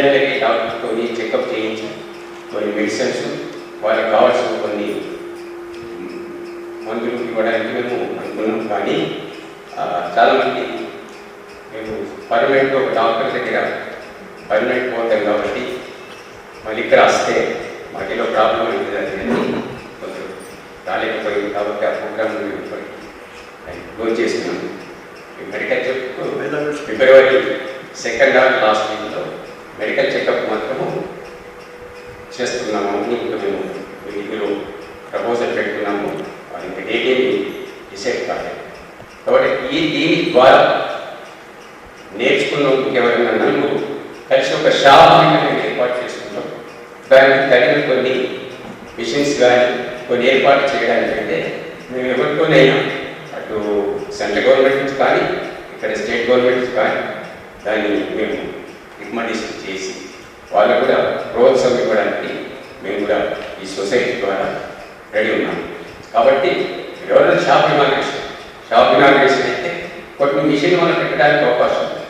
డాక్టర్తో చెకప్ చేయించి కొన్ని మెడిసిన్స్ వాళ్ళకి కావాల్సిన కొన్ని మందులు ఇవ్వడానికి మేము అనుకున్నాం. కానీ చాలామంది మేము పర్మనెంట్ ఒక డాక్టర్ దగ్గర పర్మనెంట్ పోతాం కాబట్టి మళ్ళీ ఇక్కడ వస్తే మాకేలో ప్రాబ్లం అవుతుంది అని కొందరు రాలేకపోయింది కాబట్టి ఆ ప్రోగ్రామ్ క్లోజ్ చేస్తున్నాము. Medical checkup February 2nd or last వీక్లో మెడికల్ చెకప్ మాత్రము చేస్తున్నాము అని ఇంకా మేము ఇందులో ప్రపోజల్ పెట్టుకున్నాము. ఇంకా డేట్ ఏమి డిసైడ్ కాలేదు. కాబట్టి దీని ద్వారా నేర్చుకున్నందుకు ఎవరైనా నలుగురు కలిసి ఒక షాప్ మేము ఏర్పాటు చేసుకుంటాం. దానికి తగిన కొన్ని మిషన్స్ కానీ కొన్ని ఏర్పాటు చేయడానికంటే మేము ఎవరితోనైనా అటు సెంట్రల్ గవర్నమెంట్ నుంచి కానీ ఇక్కడ స్టేట్ గవర్నమెంట్ నుంచి కానీ దాన్ని మేము రికమెండేషన్ చేసి వాళ్ళకు కూడా ప్రోత్సాహం ఇవ్వడానికి మేము కూడా ఈ సొసైటీ ద్వారా రెడీ ఉన్నాము. కాబట్టి ఎవరైనా షాప్ ఇనాగ్రేషన్ అయితే కొన్ని మిషన్ మనం పెట్టడానికి అవకాశం ఉంది.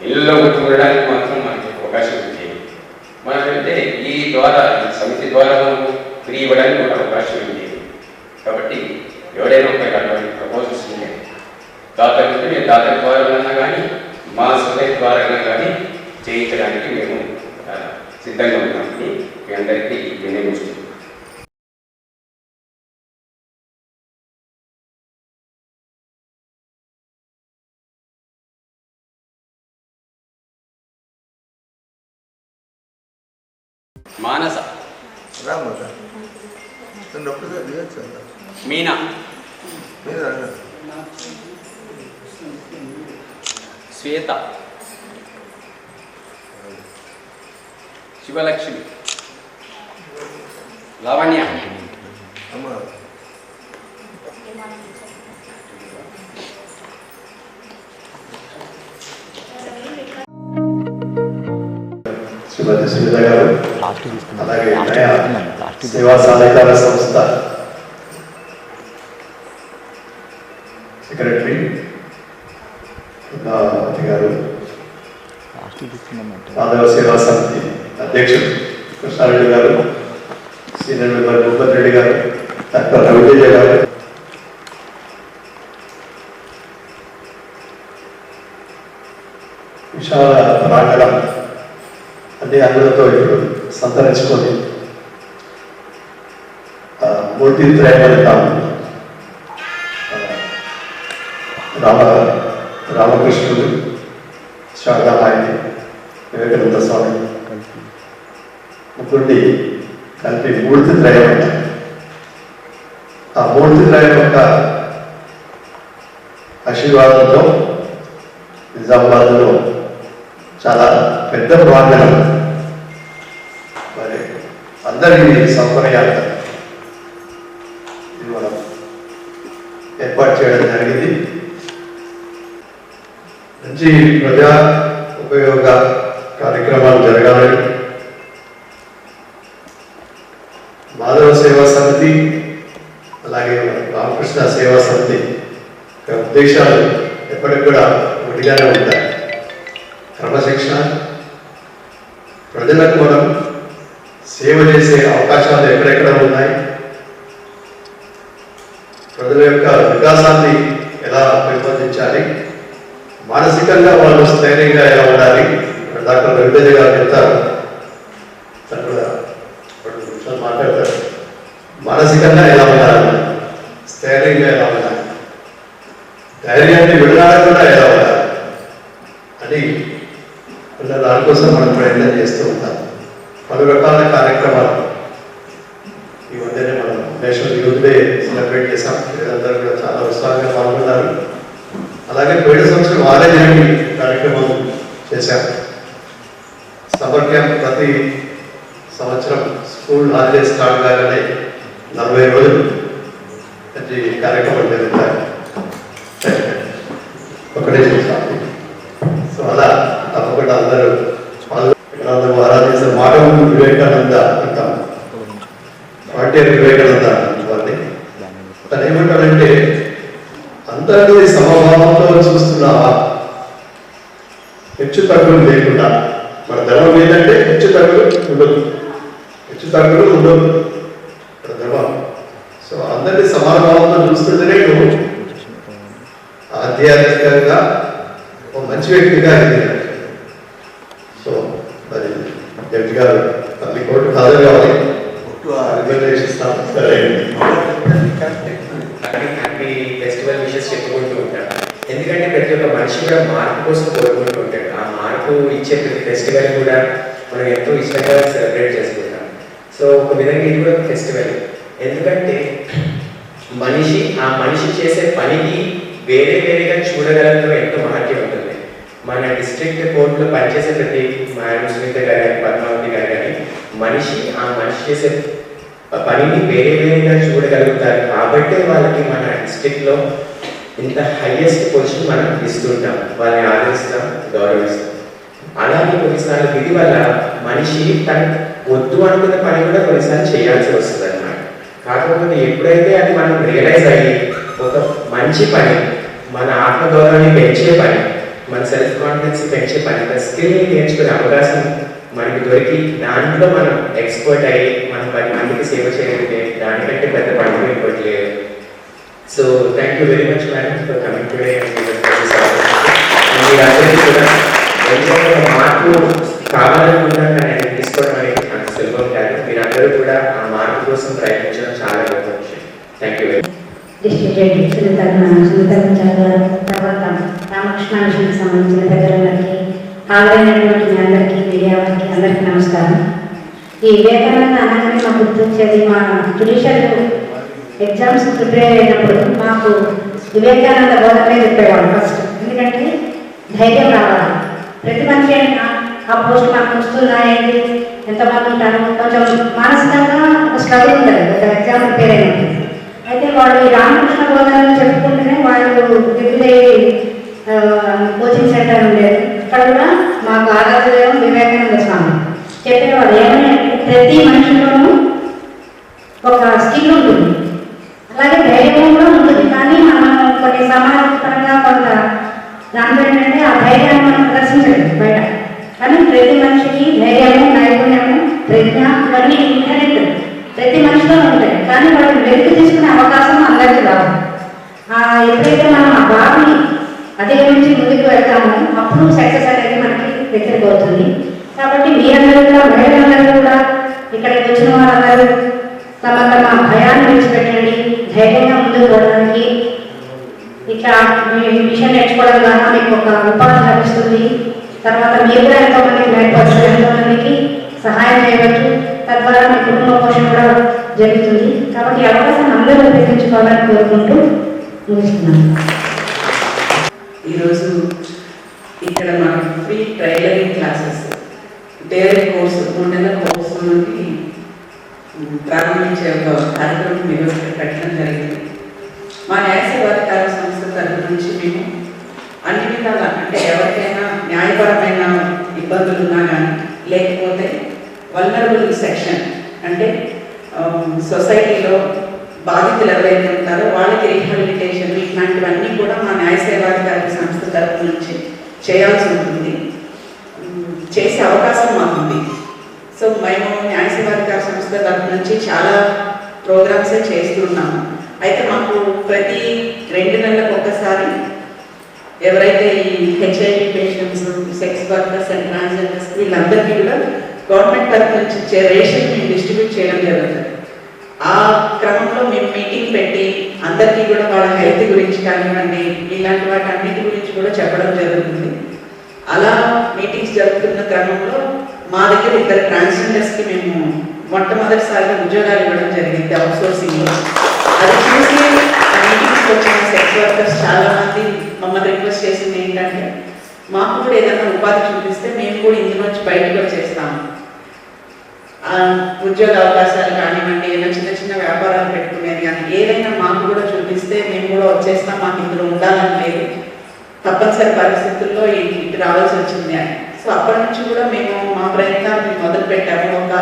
ఇళ్ళలో ఉండడానికి మాత్రం మనకి అవకాశం ఉంది. మనకంటే ఈ ద్వారా సమితి ద్వారా మనం ఫ్రీ ఇవ్వడానికి కూడా అవకాశం ఉంది. కాబట్టి ఎవరైనా ఒక అటువంటి ప్రపోజల్స్ ఉంటే దాతలు మేము దాతల ద్వారా కానీ మా సొసైటీ ద్వారా కానీ చేయించడానికి మేము సిద్ధంగా ఉన్నామని మీ అందరికీ వినియోగిస్తున్నాం. మానస, మీనా, శ్వేత, శివలక్ష్మి, లావణ్య, శ్రీమతి సునీత గారు, అలాగే సేవా సహకార సంస్థ సెక్రటరీ గారు, మాధవ సేవా సమితి అధ్యక్షుడు కృష్ణారెడ్డి గారు, సీనియర్ మెంబర్ భూపతి రెడ్డి గారు, డాక్టర్ రవితేజ గారు, విశాల ప్రాంగణం అన్ని అందరితో ఇప్పుడు సంతరించుకొని మూర్తి త్రైవలితాం రామకృష్ణుడు, శారదామాయి, వివేకానంద స్వామి ముగ్గురిని కలిపి మూర్తి త్రయం అంటారు. ఆ మూర్తి త్రయం యొక్క ఆశీర్వాదంతో నిజామాబాద్లో చాలా పెద్ద ప్రాంగణం, మరి అందరికీ సౌకర్యాలు మనం ఏర్పాటు చేయడం జరిగింది. మంచి ప్రజా ఉపయోగ కార్యక్రమాలు జరగాలని మాధవ సేవా సమితి అలాగే రామకృష్ణ సేవా సమితి ఉద్దేశాలు ఎప్పటికి కూడా ఒకటిగానే ఉంటాయి. క్రమశిక్షణ, ప్రజలకు మనం సేవ చేసే అవకాశాలు ఎక్కడెక్కడ ఉన్నాయి, ప్రజల యొక్క వికాసాన్ని ఎలా పెంపొందించాలి, మానసికంగా వాళ్ళు స్థైర్యంగా ఎలా ఉండాలి. డాక్టర్ రవితేజ గారు చెప్తారు, అక్కడ 2 నిమిషాలు మాట్లాడతారు. మానసికంగా ఎలా ఉండాలి, స్థైర్యంగా ఎలా ఉండాలి, ధైర్యాన్ని విడనాడకుండా ఎలా ఉండాలి అని దానికోసం మనం ప్రయత్నం చేస్తూ ఉంటాం. పలు రకాల కార్యక్రమాలు ఈ మధ్యనే మనం నేషనల్ యూత్ డే సెలబ్రేట్ చేశాం. అందరూ కూడా చాలా ఉత్సాహంగా పాల్గొన్నారు. అలాగే పోయిన సంవత్సరం ఆరోగ్యాన్ని కార్యక్రమం చేశాం. సమ్మర్ క్యాంప్ ప్రతి సంవత్సరం స్కూల్ హాలిడే స్టార్ట్ కాగానే 40 రోజులు ఈ కార్యక్రమం జరుగుతాయి. ఒకటే చూసాం. సో అలా తప్పకుండా అందరూ ఆరాధించిన మాటలు వివేకానంద అంటాం. వివేకానంద వారిని తను ఏమంటాడంటే, అందరినీ సమభావంతో చూస్తున్నావా, హెచ్చు తగ్గులు లేకుండా మన ధర్మం ఏంటంటే హెచ్చు తగ్గులు ఉండదు మన ధర్మం. సో అందరినీ సమానభావంతో చూస్తుంటేనే నువ్వు ఆధ్యాత్మికంగా ఒక మంచి వ్యక్తిగా ఎదిగాడు. సో మరి జడ్జి గారు తల్లి కోర్టు హాజరు కావాలి. హ్యాపీ ఫెస్టివల్ విషెస్ చెప్పుకుంటూ ఉంటాడు. ఎందుకంటే ప్రతి ఒక్క మనిషి కూడా మార్పు కోసం కోరుకుంటూ ఉంటాడు. ఆ మార్పు ఇచ్చే ప్రతి ఫెస్టివల్ కూడా మనం ఎంతో ఇష్టంగా సెలబ్రేట్ చేసుకుంటాం. సో ఒక విధంగా ఇది కూడా ఫెస్టివల్. ఎందుకంటే ఆ మనిషి చేసే పనికి వేరే వేరేగా చూడగలంలో ఎంతో మహత్యం ఉంటుంది. మన డిస్ట్రిక్ట్ కోర్టులో పనిచేసే ప్రతి మేడం సునీత గారు కానీ పద్మావతి గారు కానీ ఆ మనిషి చేసే పనిని వేరే వేరేగా చూడగలుగుతారు. కాబట్టి వాళ్ళకి మన డిస్ట్రిక్ట్లో ఇంత హైయెస్ట్ పొజిషన్ మనం ఇస్తుంటాం, వాళ్ళని ఆదరిస్తాం, గౌరవిస్తాం. అలాగే కొన్నిసార్లు విధి వల్ల మనిషి తను వద్దు అనుకున్న పని కూడా కొన్నిసార్లు చేయాల్సి వస్తుంది అన్నమాట. కాకపోతే ఎప్పుడైతే అది మనం రియలైజ్ అయ్యి ఒక మంచి పని, మన ఆత్మగౌరవాన్ని పెంచే పని, మన సెల్ఫ్ కాన్ఫిడెన్స్ పెంచే పని, స్కిల్ని నేర్చుకునే అవకాశం మనకి దొరికి దాంట్లో మనం ఎక్స్పర్ట్ అయ్యి మనం 10 మందికి సేవ చేయగలిగితే దానికంటే పెద్ద పండుగ ఇంకోటి లేదు. So thank you very much madam for coming today. మీరందరికీ కూడా ఎంతో మార్పు కావాలనుకుంటున్నాను, కానీ అది తీసుకోవడం అనేది అంత సులభం కాదు. మీరందరూ కూడా ఆ మార్పు కోసం ప్రయత్నించడం చాలా గొప్ప విషయం. Thank you very much. District Sunitha తర్వాత రామకృష్ణ మిషన్కి సంబంధించిన పెద్దలందరికీ, హాజరైనటువంటి మీ అందరికీ, మీడియా వారికి అందరికీ నమస్కారం. ఈ వివేకానంద అనగానే మాకు గుర్తొచ్చేది, మా జ్యుడిషియల్ ఎగ్జామ్స్ ప్రిపేర్ అయినప్పుడు మాకు వివేకానంద బోధనే చెప్పేవాడు ఫస్ట్. ఎందుకంటే ధైర్యం రావాలి, ప్రతి మనిషి అయినా ఆ పోస్ట్ మాకు వస్తున్నాయండి, ఎంతమంది ఉంటారు, కొంచెం మానసికంగా ఒక స్ట్రగుల్ ఉంటుంది ఒక ఎగ్జామ్ ప్రిపేర్ అయినప్పుడు. అయితే వాళ్ళు ఈ రామకృష్ణ బోధనలు చెప్పుకుంటేనే వాళ్ళు దిగులేవి కోచింగ్ సెంటర్ ఉండేది. ఇక్కడ కూడా మాకు ఆరాధన వివేకానంద స్వామి చెప్పేవాళ్ళు ఏమని అంటే ప్రతి మనిషిలోనూ ఒక స్కిల్ ఉంటుంది, అలాగే ధైర్యం కూడా ఉంటుంది. కానీ మనం కొన్ని సమాజపరంగా కొంత దాంట్లో ఏంటంటే ఆ ధైర్యాన్ని మనం ప్రదర్శించలేదు బయట. కానీ ప్రతి మనిషికి ధైర్యము, నైపుణ్యము, ప్రజ్ఞ ఇవన్నీ ఇన్హెరెంట్ ప్రతి మనిషిలో ఉంటాయి. కానీ వాటిని వెలికి తీసుకునే అవకాశం అందరికీ రాదు. ఎప్పుడైతే మనం ఆ బాధని అధిగమించి ముందుకు వెళ్తామో అప్పుడు సక్సెస్ అనేది మనకి దగ్గరికి అవుతుంది. కాబట్టి మీరందరూ కూడా, మహిళలందరూ కూడా, ఇక్కడికి వచ్చిన వాళ్ళందరూ తమ భయాన్ని విడిచిపెట్టండి, ధైర్యంగా ముందుకు పోవడానికి. ఇట్లా విషయం నేర్చుకోవడం ద్వారా మీకు ఒక ఉపాధి లభిస్తుంది. తర్వాత మీరు కూడా ఎంతోమందికి నేర్పచ్చు, ఎంతోమందికి సహాయం చేయవచ్చు, తద్వారా మీ కుటుంబ పోషణ కూడా జరుగుతుంది. కాబట్టి ఈ అవకాశాన్ని అందరూ ఉపయోగించుకోవాలని కోరుకుంటూ ముగిస్తున్నాను. ఈరోజు ఇక్కడ మనకి ఫ్రీ ట్రైలరింగ్ క్లాసెస్ డైరీ కోర్సు 3 నెలల కోర్సు నుండి ప్రారంభించే ఒక కార్యక్రమం ఈరోజు పెట్టడం జరిగింది. మా న్యాయసేవాధికార సంస్థ తరఫు నుంచి మేము అన్ని విధాల, అంటే ఎవరికైనా న్యాయపరమైన ఇబ్బందులు ఉన్నా కానీ, లేకపోతే వల్నరబుల్ సెక్షన్ అంటే సొసైటీలో బాధితులు ఎవరైతే ఉంటారో వాళ్ళకి రీహాబిలిటేషన్ ఇట్లాంటివన్నీ కూడా మా న్యాయసేవాధికార సంస్థ తరఫు నుంచి చేయాల్సి ఉంటుంది, చేసే అవకాశం మాకుంది. సో మేము న్యాయసేవాధికార సంస్థ తరఫు నుంచి చాలా ప్రోగ్రామ్సే చేస్తున్నాము. అయితే మాకు ప్రతి 2 నెలలకు ఒకసారి ఎవరైతే ఈ HIV patients, sex workers and transgenders వీళ్ళందరికీ కూడా గవర్నమెంట్ తరఫు నుంచి ఇచ్చే రేషన్ మేము డిస్ట్రిబ్యూట్ చేయడం జరుగుతుంది. ఆ క్రమంలో మేము మీటింగ్ పెట్టి అందరికీ కూడా వాళ్ళ హెల్త్ గురించి కానివ్వండి, ఇలాంటి వాటి అన్నిటి గురించి కూడా చెప్పడం జరుగుతుంది. అలా మీటింగ్స్ జరుగుతున్న క్రమంలో మా దగ్గర 2 ట్రాన్స్జెండర్స్కి మేము మొట్టమొదటిసారిగా ఉద్యోగాలు ఇవ్వడం జరిగింది అవుట్సోర్సింగ్లో. అది చూసి ఆ మీటింగ్స్కి వచ్చిన సెక్స్ వర్కర్స్ చాలామంది మమ్మల్ని రిక్వెస్ట్ చేసింది ఏంటంటే, మాకు కూడా ఏదైనా ఉపాధి చూపిస్తే మేము కూడా ఇందులోంచి బయటకు వచ్చేస్తాము, ఉద్యోగ అవకాశాలు కానివ్వండి, ఏదైనా చిన్న చిన్న వ్యాపారాలు పెట్టుకునేది కానీ ఏదైనా మాకు కూడా చూపిస్తే మేము కూడా వచ్చేస్తాం, మాకు ఇందులో ఉండాలని లేదు, తప్పనిసరి పరిస్థితుల్లో ఇటు రావాల్సి వచ్చింది అని. సో అప్పటి నుంచి కూడా మేము మా ప్రయత్నాన్ని మొదలు పెట్టాము. ఒక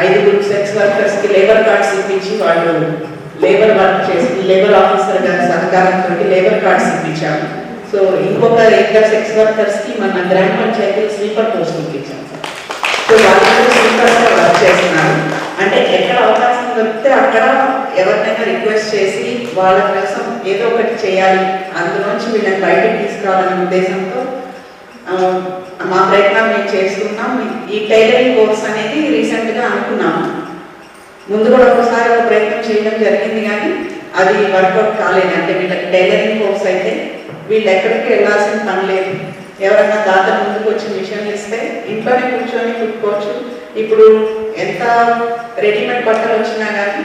5 సెక్స్ వర్కర్స్కి లేబర్ కార్డ్స్ ఇప్పించి వాళ్ళు లేబర్ వర్క్ చేసి లేబర్ ఆఫీసర్ గారి సహకారంతో లేబర్ కార్డ్స్ ఇప్పించాము. సో ఇంకొక ఇద్దరు సెక్స్ వర్కర్స్కి మన గ్రామ పంచాయతీ స్లీపర్ పోస్టింగ్ ఇచ్చాం సార్. సో వాళ్ళు స్లీపర్స్గా వర్క్ చేస్తున్నారు. అంటే ఎక్కడ అవకాశం దొరికితే అక్కడ ఎవరినైనా రిక్వెస్ట్ చేసి వాళ్ళ కోసం ఏదో ఒకటి చేయాలి, అందులోంచి వీళ్ళని బయటకు తీసుకురావాలనే ఉద్దేశంతో మా ప్రయత్నం మేము చేస్తున్నాం. ఈ టైలరింగ్ కోర్స్ అనేది రీసెంట్గా అనుకున్నాము. ముందు కూడా ఒకసారి ఒక ప్రయత్నం చేయడం జరిగింది, కానీ అది వర్కౌట్ కాలేదు. అంటే వీళ్ళకి టైలరింగ్ కోర్స్ అయితే వీళ్ళు ఎక్కడికి వెళ్ళాల్సిన పని లేదు. ఎవరైనా దాత ముందుకు వచ్చి మిషన్లు ఇస్తే ఇంట్లోనే కూర్చొని కుట్టుకోవచ్చు. ఇప్పుడు ఎంత రెడీమేడ్ బట్టలు వచ్చినా కానీ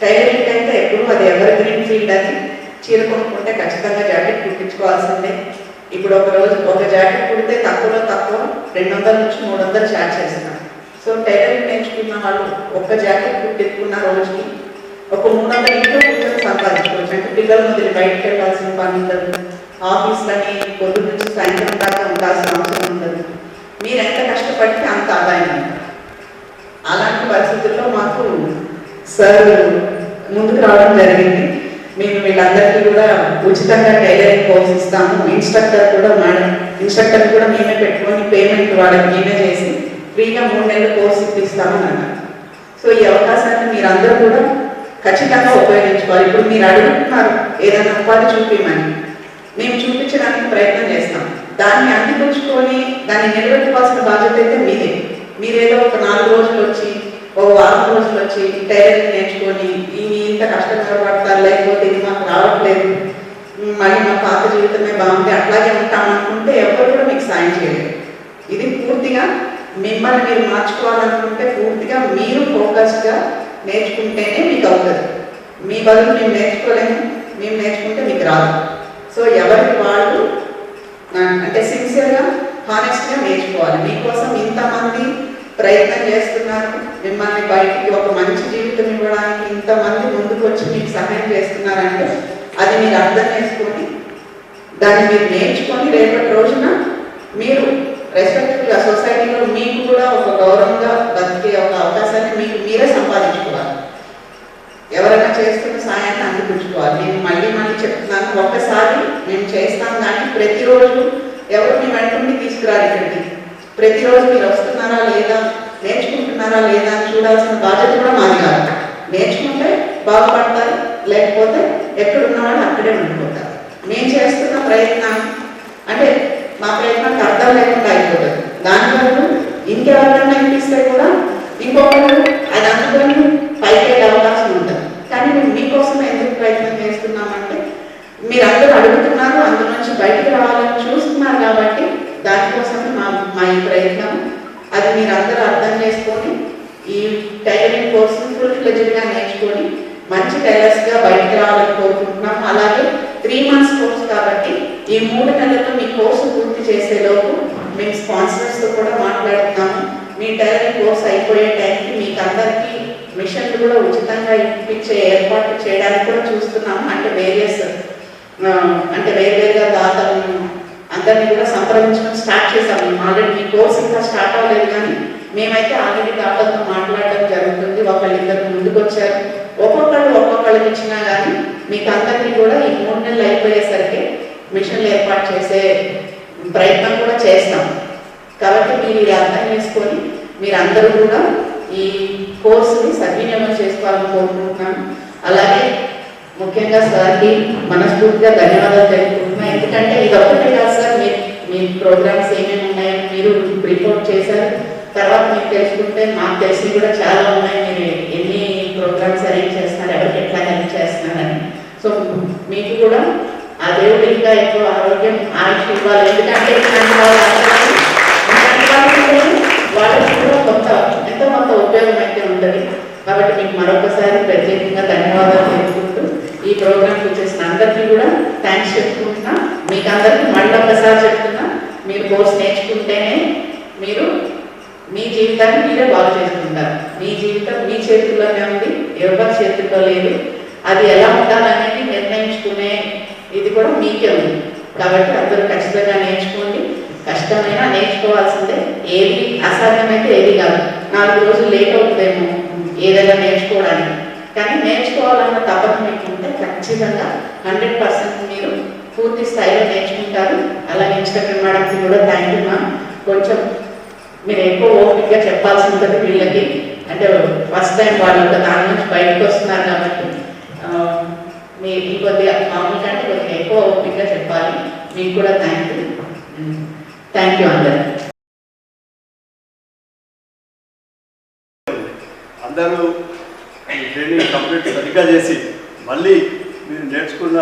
టైలరింగ్ అయితే ఎప్పుడు అది ఎవర్ గ్రీన్ ఫీల్డ్. అది చీర కొనుక్కుంటే ఖచ్చితంగా జాకెట్ కుట్టించుకోవాల్సిందే. ఇప్పుడు ఒక రోజు ఒక జాకెట్ కుడితే తక్కువలో తక్కువ 200 నుంచి 300 ఛార్జ్ చేస్తున్నారు. సో టైలరింగ్ నేర్చుకున్న వాళ్ళు ఒక్క జాకెట్ కుట్టించుకున్న రోజుకి ఒక 300 ఇంట్లో కూర్చొని సంపాదించుకోవచ్చు. అంటే పిల్లల వదిలి బయటకు వెళ్ళాల్సిన పని ఉండదు, ఆఫీస్లని పొద్దు నుంచి సాయంత్రం దాకా ఉండాల్సిన అవసరం ఉండదు. మీరు ఎంత కష్టపడితే అంత ఆదాయం ఉంటుంది. అలాంటి పరిస్థితుల్లో మాకు సార్ ముందుకు రావడం జరిగింది. మేము వీళ్ళందరికీ కూడా ఉచితంగా టైలరింగ్ కోర్స్ ఇస్తాము. ఇన్స్ట్రక్టర్ కూడా మేమే పెట్టుకొని పేమెంట్ వాళ్ళకి మేమే చేసి ఫ్రీగా 3 నెలల కోర్స్ ఇప్పిస్తామని అన్నారు. సో ఈ అవకాశాన్ని మీరందరూ కూడా ఖచ్చితంగా ఉపయోగించుకోవాలి. ఇప్పుడు మీరు అడుగుతున్నారు ఏదైనా ఉపాధి చూపించమని, మేము చూపించడానికి ప్రయత్నం చేస్తాం. దాన్ని అందిపుచ్చుకొని దాన్ని నిలబెట్టుకోవాల్సిన బాధ్యత అయితే మీదే. మీరేదో ఒక 4 రోజులు వచ్చి ఒక 6 రోజులు వచ్చి టైలరింగ్ నేర్చుకొని ఇవి ఇంత కష్టంగా పడతారు, లేకపోతే ఇది మాకు రావట్లేదు, మళ్ళీ మా పాత జీవితమే బాగుంది అట్లాగే ఉంటామనుకుంటే ఎవరు కూడా మీకు సాయం చేయలేదు. ఇది పూర్తిగా మిమ్మల్ని మీరు మార్చుకోవాలనుకుంటే పూర్తిగా మీరు ఫోకస్గా నేర్చుకుంటేనే మీకు అవుతుంది. మీ బదులు మేము నేర్చుకోలేము, మేము నేర్చుకుంటే మీకు రాదు. సో ఎవరికి వాళ్ళు అంటే సిన్సియర్గా హానెస్ట్గా నేర్చుకోవాలి. మీకోసం ఇంతమంది ప్రయత్నం చేస్తున్నారు, మిమ్మల్ని బయటికి ఒక మంచి జీవితం ఇవ్వడానికి ఇంతమంది ముందుకు వచ్చి మీకు సహాయం చేస్తున్నారంటే అది మీరు అర్థం చేసుకొని దాన్ని మీరు నేర్చుకొని రేపటి రోజున మీరు రెస్పెక్ట్గా సొసైటీలో మీకు కూడా ఒక గౌరవంగా బతికే ఒక అవకాశాన్ని మీకు మీరే సంపాదించుకోవాలి. ఎవరైనా చేస్తున్న సాయాన్ని అందిపుచ్చుకోవాలి. నేను మళ్ళీ చెప్తున్నాను, ఒక్కసారి మేము చేస్తాం, కానీ ప్రతిరోజు ఎవరు మీ వెంటనే తీసుకురాలి ఇక్కడికి. ప్రతిరోజు మీరు వస్తున్నారా లేదా, నేర్చుకుంటున్నారా లేదా అని చూడాల్సిన బాధ్యత కూడా మాది కాదు. నేర్చుకుంటే బాగుపడతారు, లేకపోతే ఎక్కడున్నవాళ్ళు అక్కడే ఉండిపోతారు. మేము చేస్తున్న ప్రయత్నం అంటే మా ప్రయత్నానికి అర్థం లేకుండా అయిపోతుంది. దానివల్ల ఇంకెవరికైనా ఇప్పిస్తే కూడా ఇంకొకరు అది అందుకొని పైకి వెళ్ళే అవకాశం ఉంటుంది. కానీ మేము మీకోసం ఎందుకు ప్రయత్నం చేస్తున్నామంటే మీరందరూ అడుగుతున్నారు, అందులో నుంచి బయటకు రావాలని చూస్తున్నారు కాబట్టి దానికోసమే మా ఈ ప్రయత్నం. అది మీరు అందరూ అర్థం చేసుకొని ఈ టైలరింగ్ కోర్సును ఫుల్-ఫ్లెడ్జ్డ్గా నేర్చుకొని మంచి టైలర్స్గా బయటకు రావాలని కోరుకుంటున్నాము. అలాగే 3 months కోర్సు కాబట్టి ఈ 3 నెలల్లో మీ కోర్సు పూర్తి చేసేలోపు మేము స్పాన్సర్స్తో కూడా మాట్లాడుతున్నాము. మీ టైలరింగ్ కోర్స్ అయిపోయే టైంకి మీకు అందరికీ మిషన్లు కూడా ఉచితంగా ఇప్పించే ఏర్పాటు చేయడానికి కూడా చూస్తున్నాము. అంటే వేరువేరుగా దాతలను అందరినీ కూడా సంప్రదించడం స్టార్ట్ చేసాము. మేము ఆల్రెడీ మీ కోర్స్ ఇంకా స్టార్ట్ అవ్వలేదు, కానీ మేమైతే ఆల్రెడీ దాతలతో మాట్లాడడం జరుగుతుంది. ఒకళ్ళిద్దరు ముందుకు వచ్చారు. ఒక్కొక్కళ్ళకి ఇచ్చినా కానీ మీకు అందరికీ కూడా ఈ 3 నెలలు అయిపోయేసరికి మిషన్లు ఏర్పాటు చేసే ప్రయత్నం కూడా చేస్తాం. కాబట్టి మీరు ఇది అర్థం చేసుకొని మీరందరూ కూడా ఈ కోర్సుని సద్వినియోగం చేసుకోవాలని కోరుకుంటున్నాను. అలాగే ముఖ్యంగా సార్కి మనస్ఫూర్తిగా ధన్యవాదాలు తెలుపుకుంటున్నాను. ఎందుకంటే ఇది ఒక్కటే కాదు సార్, మీ ప్రోగ్రామ్స్ ఏమేమి ఉన్నాయో మీరు రిపోర్ట్ చేశారు. తర్వాత మీకు తెలుసుకుంటే మాకు తెలిసి కూడా చాలా ఉన్నాయి. మీరు ఎన్ని ప్రోగ్రామ్స్ అరేంజ్ చేస్తున్నారు, ఎవరికి ఎట్లా హెల్ప్ చేస్తున్నారని. సో మీకు కూడా ఆ దేవుడు ఇంకా ఎక్కువ ఆరోగ్యం ఆయుష్ ఇవ్వాలి. ఎందుకంటే వాళ్ళకి కూడా ఎంతో కొంత ఉపయోగం అయితే ఉంటుంది. కాబట్టి మీకు మరొకసారి ప్రత్యేకంగా ధన్యవాదాలు తెలుపుకుంటూ ఈ ప్రోగ్రామ్కి వచ్చేసిన అందరికీ కూడా థ్యాంక్స్ చెప్పుకుంటున్నా. మీకు అందరికీ మళ్ళీ ఒకసారి చెప్తున్నా, మీరు కోర్స్ నేర్చుకుంటేనే మీరు మీ జీవితాన్ని మీరే బాగు చేసుకుంటారు. మీ జీవితం మీ చేతుల్లోనే ఉంది, ఎవరి చేతుల్లో లేదు. అది ఎలా ఉండాలనేది నిర్ణయించుకునే ఇది కూడా మీకే ఉంది. కాబట్టి అందరూ ఖచ్చితంగా నేర్చుకోండి. కష్టమైనా నేర్చుకోవాల్సిందే. ఏది అసాధ్యమైతే ఏది కాదు. 4 రోజులు లేట్ అవుతుందేమో ఏదైనా నేర్చుకోవడానికి, కానీ నేర్చుకోవాలన్న తపన మీకు ఉంటే ఖచ్చితంగా 100% మీరు పూర్తి స్థాయిలో నేర్చుకుంటారు. అలాగే ఇన్స్ట్రక్టర్ మేడంకి కూడా థ్యాంక్ యూ మ్యామ్. కొంచెం మీరు ఎక్కువ ఓపికగా చెప్పాల్సి ఉంటుంది వీళ్ళకి, అంటే ఫస్ట్ టైం వాళ్ళు దాని నుంచి బయటకు వస్తున్నారు కాబట్టి మీరు కొద్దిగా మామూలు కంటే కొద్దిగా ఎక్కువ ఓపికగా చెప్పాలి. మీకు కూడా థ్యాంక్ యూ అందరు. అందరూ ఈ ట్రైనింగ్ కంప్లీట్ సరిగ్గా చేసి మళ్ళీ మీరు నేర్చుకున్న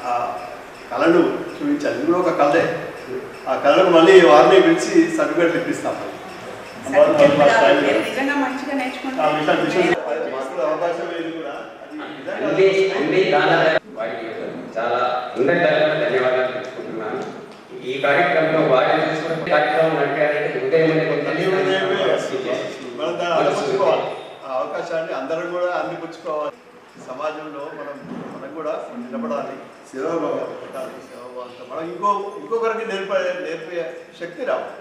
ఆ కళను చూపించాలి. ఇది కూడా ఒక కళే. ఆ కళను మళ్ళీ వారిని పిలిచి సర్టిఫికేట్లు ఇప్పిస్తాం. అవకాశం ఏది కూడా వారికి చాలా హృదయపూర్వక ధన్యవాదాలు తెలుసుకుంటున్నాను. ఈ కార్యక్రమంలో వారి కార్యక్రమం అంటే అవకాశాన్ని అందరం కూడా అందిపుచ్చుకోవాలి. సమాజంలో మనం కూడా నిలబడాలి, సేవా పెట్టాలి. మనం ఇంకొకరికి నేర్పే శక్తి రావాలి.